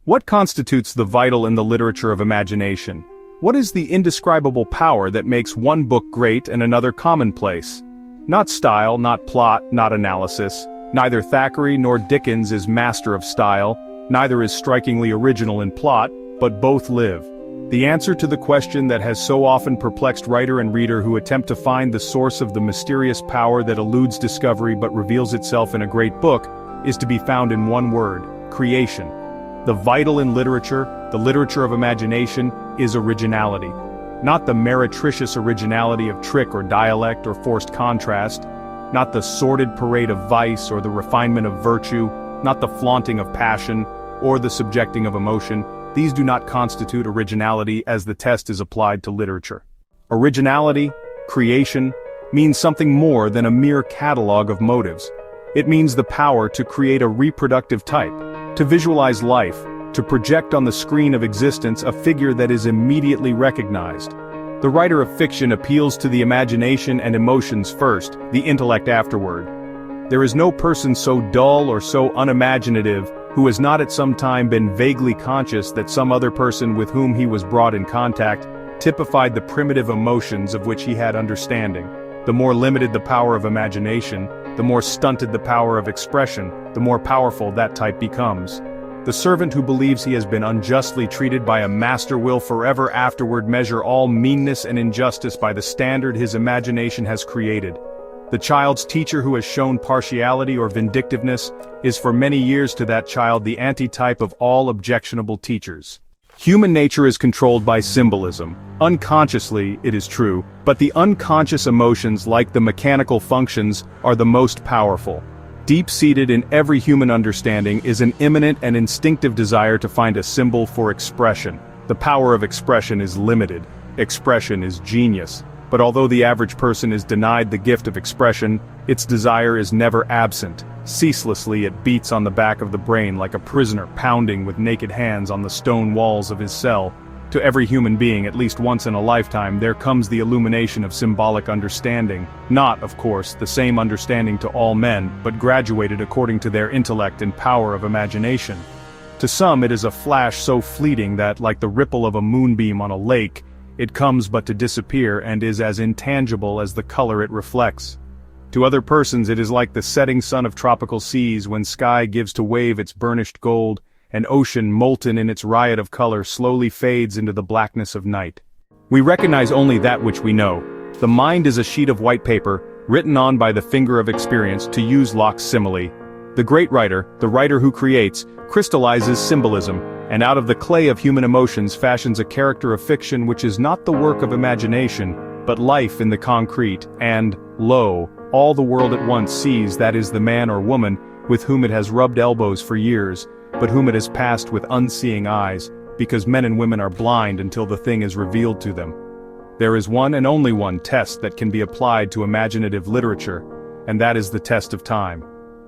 What constitutes the vital in the literature of imagination? What is the indescribable power that makes one book great and another commonplace? Not style, not plot, not analysis. Neither Thackeray nor Dickens is master of style, neither is strikingly original in plot, but both live. The answer to the question that has so often perplexed writer and reader who attempt to find the source of the mysterious power that eludes discovery but reveals itself in a great book, is to be found in one word: creation. The vital in literature, the literature of imagination, is originality. Not the meretricious originality of trick or dialect or forced contrast, not the sordid parade of vice or the refinement of virtue, not the flaunting of passion, or the subjecting of emotion. These do not constitute originality as the test is applied to literature. Originality, creation, means something more than a mere catalog of motives. It means the power to create a reproductive type, to visualize life, to project on the screen of existence a figure that is immediately recognized. The writer of fiction appeals to the imagination and emotions first, the intellect afterward. There is no person so dull or so unimaginative who has not at some time been vaguely conscious that some other person with whom he was brought in contact typified the primitive emotions of which he had understanding. The more limited the power of imagination, the more stunted the power of expression, the more powerful that type becomes. The servant who believes he has been unjustly treated by a master will forever afterward measure all meanness and injustice by the standard his imagination has created. The child's teacher who has shown partiality or vindictiveness is for many years to that child the antitype of all objectionable teachers. Human nature is controlled by symbolism, unconsciously, it is true, but the unconscious emotions, like the mechanical functions, are the most powerful. Deep-seated in every human understanding is an immanent and instinctive desire to find a symbol for expression. The power of expression is limited. Expression is genius. But although the average person is denied the gift of expression, its desire is never absent. Ceaselessly it beats on the back of the brain like a prisoner pounding with naked hands on the stone walls of his cell. To every human being at least once in a lifetime there comes the illumination of symbolic understanding. Not, of course, the same understanding to all men, but graduated according to their intellect and power of imagination. To some it is a flash so fleeting that, like the ripple of a moonbeam on a lake, it comes but to disappear and is as intangible as the color it reflects. To other persons it is like the setting sun of tropical seas when sky gives to wave its burnished gold, and ocean molten in its riot of color slowly fades into the blackness of night. We recognize only that which we know. The mind is a sheet of white paper, written on by the finger of experience, to use Locke's simile. The great writer, the writer who creates, crystallizes symbolism, and out of the clay of human emotions fashions a character of fiction which is not the work of imagination, but life in the concrete, and, lo, all the world at once sees that is the man or woman with whom it has rubbed elbows for years, but whom it has passed with unseeing eyes, because men and women are blind until the thing is revealed to them. There is one and only one test that can be applied to imaginative literature, and that is the test of time.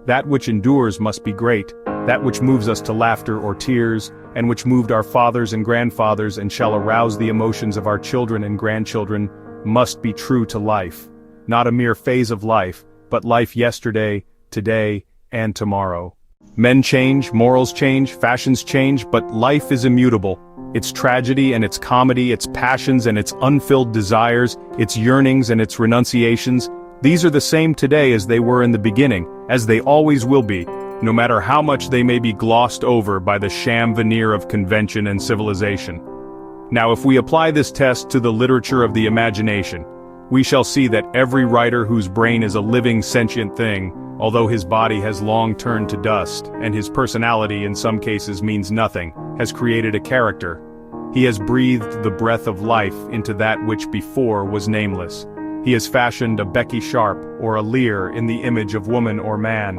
That which endures must be great, that which moves us to laughter or tears, and which moved our fathers and grandfathers and shall arouse the emotions of our children and grandchildren, must be true to life. Not a mere phase of life, but life yesterday, today, and tomorrow. Men change, morals change, fashions change, but life is immutable. Its tragedy and its comedy, its passions and its unfilled desires, its yearnings and its renunciations, these are the same today as they were in the beginning, as they always will be, no matter how much they may be glossed over by the sham veneer of convention and civilization. Now if we apply this test to the literature of the imagination, we shall see that every writer whose brain is a living sentient thing, although his body has long turned to dust, and his personality in some cases means nothing, has created a character. He has breathed the breath of life into that which before was nameless. He has fashioned a Becky Sharp or a Lear in the image of woman or man.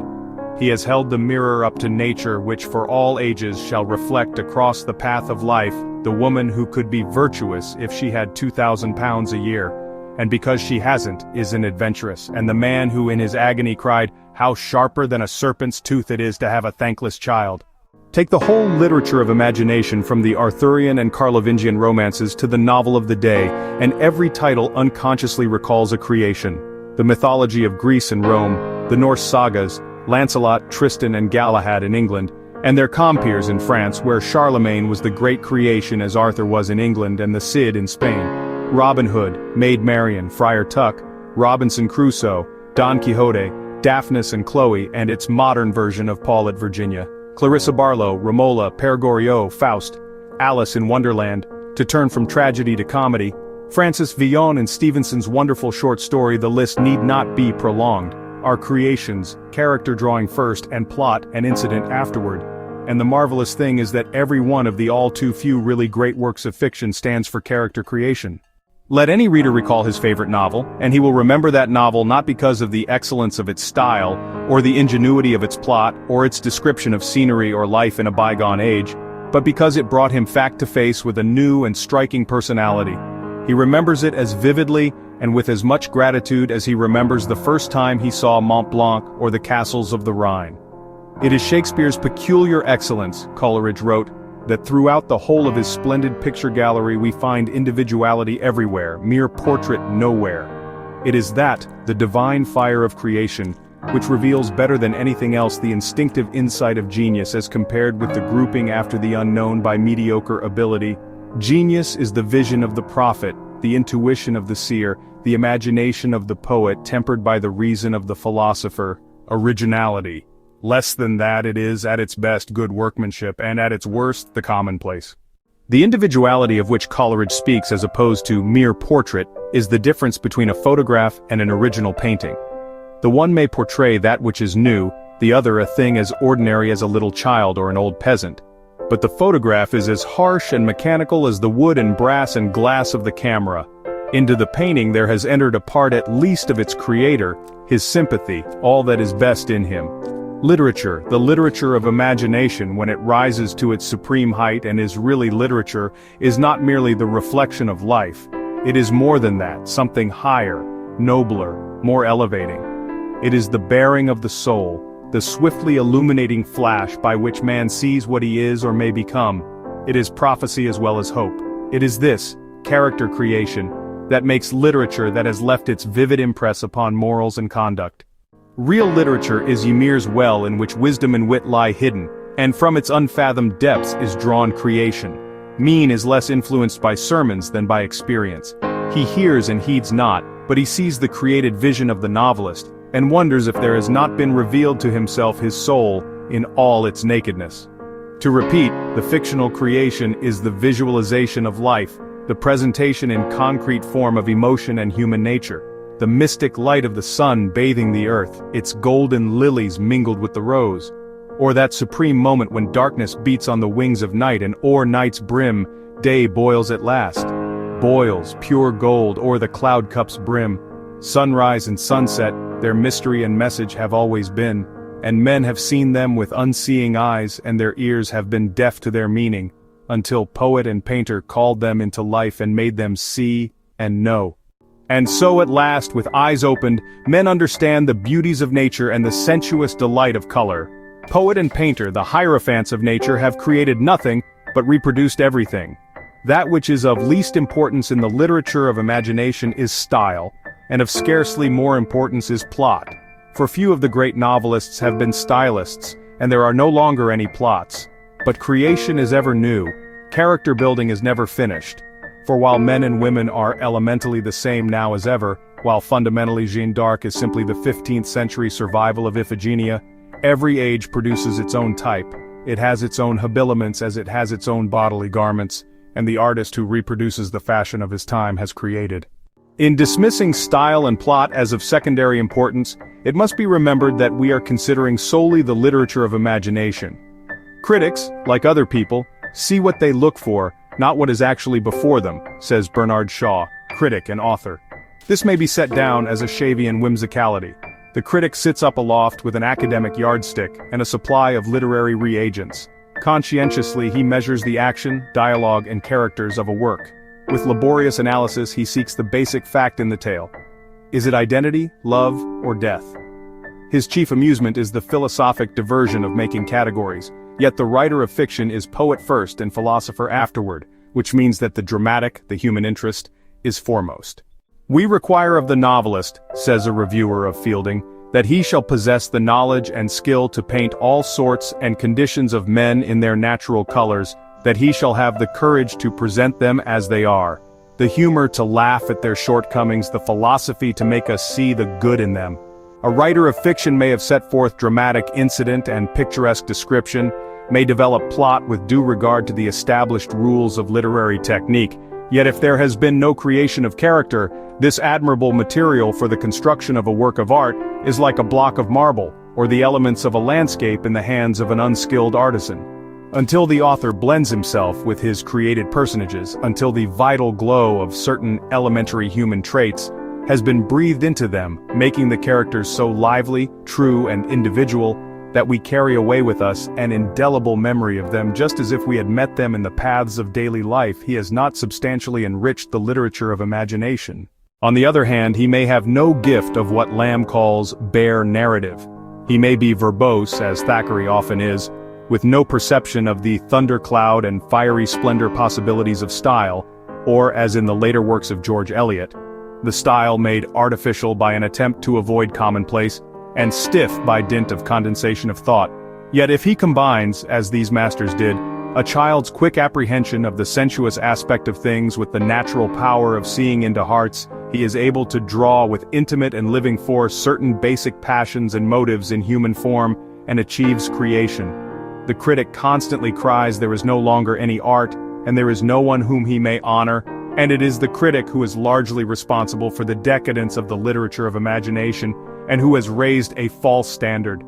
He has held the mirror up to nature which for all ages shall reflect across the path of life the woman who could be virtuous if she had 2,000 pounds a year, and because she hasn't, is an adventuress, and the man who in his agony cried, "How sharper than a serpent's tooth it is to have a thankless child." Take the whole literature of imagination from the Arthurian and Carlovingian romances to the novel of the day, and every title unconsciously recalls a creation. The mythology of Greece and Rome, the Norse sagas, Lancelot, Tristan and Galahad in England, and their compeers in France, where Charlemagne was the great creation as Arthur was in England and the Cid in Spain. Robin Hood, Maid Marian, Friar Tuck, Robinson Crusoe, Don Quixote, Daphnis and Chloe, and its modern version of Paul at Virginia. Clarissa Barlow, Romola, Pere Goriot, Faust, Alice in Wonderland, to turn from tragedy to comedy. Francis Villon and Stevenson's wonderful short story The List need not be prolonged. Our creations, character drawing first and plot and incident afterward. And the marvelous thing is that every one of the all too few really great works of fiction stands for character creation. Let any reader recall his favorite novel, and he will remember that novel not because of the excellence of its style, or the ingenuity of its plot, or its description of scenery or life in a bygone age, but because it brought him fact to face with a new and striking personality. He remembers it as vividly and with as much gratitude as he remembers the first time he saw Mont Blanc or the castles of the Rhine. It is Shakespeare's peculiar excellence, Coleridge wrote, that throughout the whole of his splendid picture gallery we find individuality everywhere, mere portrait nowhere. It is that, the divine fire of creation, which reveals better than anything else the instinctive insight of genius as compared with the grouping after the unknown by mediocre ability. Genius is the vision of the prophet, the intuition of the seer, the imagination of the poet tempered by the reason of the philosopher. Originality. Less than that, it is at its best good workmanship, and at its worst the commonplace. The individuality of which Coleridge speaks as opposed to mere portrait is the difference between a photograph and an original painting. The one may portray that which is new, the other a thing as ordinary as a little child or an old peasant. But the photograph is as harsh and mechanical as the wood and brass and glass of the camera. Into the painting there has entered a part at least of its creator, his sympathy, all that is best in him. Literature, the literature of imagination when it rises to its supreme height and is really literature, is not merely the reflection of life. It is more than that, something higher, nobler, more elevating. It is the bearing of the soul, the swiftly illuminating flash by which man sees what he is or may become. It is prophecy as well as hope. It is this, character creation, that makes literature that has left its vivid impress upon morals and conduct. Real literature is Ymir's well in which wisdom and wit lie hidden, and from its unfathomed depths is drawn creation. Min is less influenced by sermons than by experience. He hears and heeds not, but he sees the created vision of the novelist, and wonders if there has not been revealed to himself his soul in all its nakedness. To repeat, the fictional creation is the visualization of life, the presentation in concrete form of emotion and human nature. The mystic light of the sun bathing the earth, its golden lilies mingled with the rose. Or that supreme moment when darkness beats on the wings of night and o'er night's brim, day boils at last. Boils, pure gold, o'er the cloud cup's brim. Sunrise and sunset, their mystery and message have always been, and men have seen them with unseeing eyes and their ears have been deaf to their meaning, until poet and painter called them into life and made them see and know. And so at last, with eyes opened, men understand the beauties of nature and the sensuous delight of color. Poet and painter, the hierophants of nature, have created nothing, but reproduced everything. That which is of least importance in the literature of imagination is style, and of scarcely more importance is plot. For few of the great novelists have been stylists, and there are no longer any plots. But creation is ever new, character building is never finished. For while men and women are elementally the same now as ever, while fundamentally Jeanne d'Arc is simply the 15th century survival of Iphigenia, every age produces its own type. It has its own habiliments as it has its own bodily garments, and the artist who reproduces the fashion of his time has created. In dismissing style and plot as of secondary importance, it must be remembered that we are considering solely the literature of imagination. Critics, like other people, see what they look for, not what is actually before them, says Bernard Shaw, critic and author. This may be set down as a Shavian whimsicality. The critic sits up aloft with an academic yardstick and a supply of literary reagents. Conscientiously he measures the action, dialogue, and characters of a work. With laborious analysis he seeks the basic fact in the tale. Is it identity, love, or death? His chief amusement is the philosophic diversion of making categories. Yet the writer of fiction is poet first and philosopher afterward, which means that the dramatic, the human interest, is foremost. We require of the novelist, says a reviewer of Fielding, that he shall possess the knowledge and skill to paint all sorts and conditions of men in their natural colors, that he shall have the courage to present them as they are, the humor to laugh at their shortcomings, the philosophy to make us see the good in them. A writer of fiction may have set forth dramatic incident and picturesque description, may develop plot with due regard to the established rules of literary technique, yet if there has been no creation of character, this admirable material for the construction of a work of art is like a block of marble, or the elements of a landscape in the hands of an unskilled artisan. Until the author blends himself with his created personages, until the vital glow of certain elementary human traits has been breathed into them, making the characters so lively, true, and individual, that we carry away with us an indelible memory of them just as if we had met them in the paths of daily life, he has not substantially enriched the literature of imagination. On the other hand, he may have no gift of what Lamb calls bare narrative. He may be verbose, as Thackeray often is, with no perception of the thundercloud and fiery splendor possibilities of style, or, as in the later works of George Eliot, the style made artificial by an attempt to avoid commonplace, and stiff by dint of condensation of thought. Yet if he combines, as these masters did, a child's quick apprehension of the sensuous aspect of things with the natural power of seeing into hearts, he is able to draw with intimate and living force certain basic passions and motives in human form, and achieves creation. The critic constantly cries there is no longer any art, and there is no one whom he may honor, and it is the critic who is largely responsible for the decadence of the literature of imagination, and who has raised a false standard.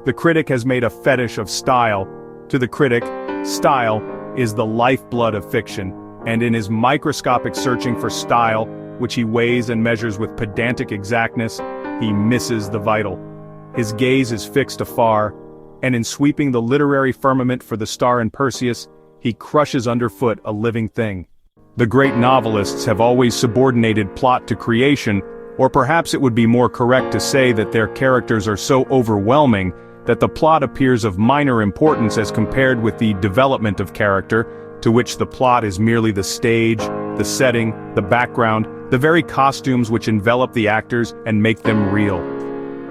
The critic has made a fetish of style. To the critic, style is the lifeblood of fiction, and in his microscopic searching for style, which he weighs and measures with pedantic exactness, he misses the vital. His gaze is fixed afar, and in sweeping the literary firmament for the star in Perseus, he crushes underfoot a living thing. The great novelists have always subordinated plot to creation, or perhaps it would be more correct to say that their characters are so overwhelming that the plot appears of minor importance as compared with the development of character, to which the plot is merely the stage, the setting, the background, the very costumes which envelop the actors and make them real.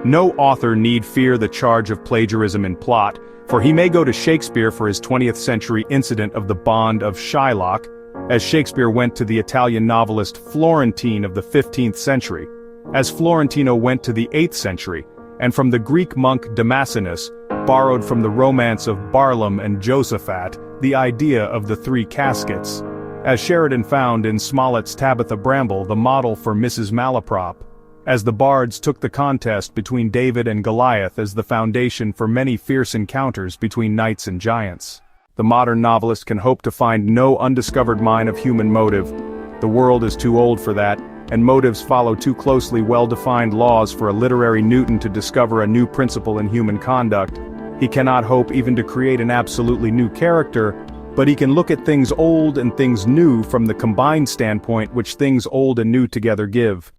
No author need fear the charge of plagiarism in plot, for he may go to Shakespeare for his 20th century incident of the Bond of Shylock, as Shakespeare went to the Italian novelist Florentine of the 15th century, as Florentino went to the 8th century, and from the Greek monk Damascenus, borrowed from the romance of Barlaam and Josaphat, the idea of the three caskets, as Sheridan found in Smollett's Tabitha Bramble the model for Mrs. Malaprop, as the bards took the contest between David and Goliath as the foundation for many fierce encounters between knights and giants. The modern novelist can hope to find no undiscovered mine of human motive. The world is too old for that, and motives follow too closely well-defined laws for a literary Newton to discover a new principle in human conduct. He cannot hope even to create an absolutely new character, but he can look at things old and things new from the combined standpoint which things old and new together give.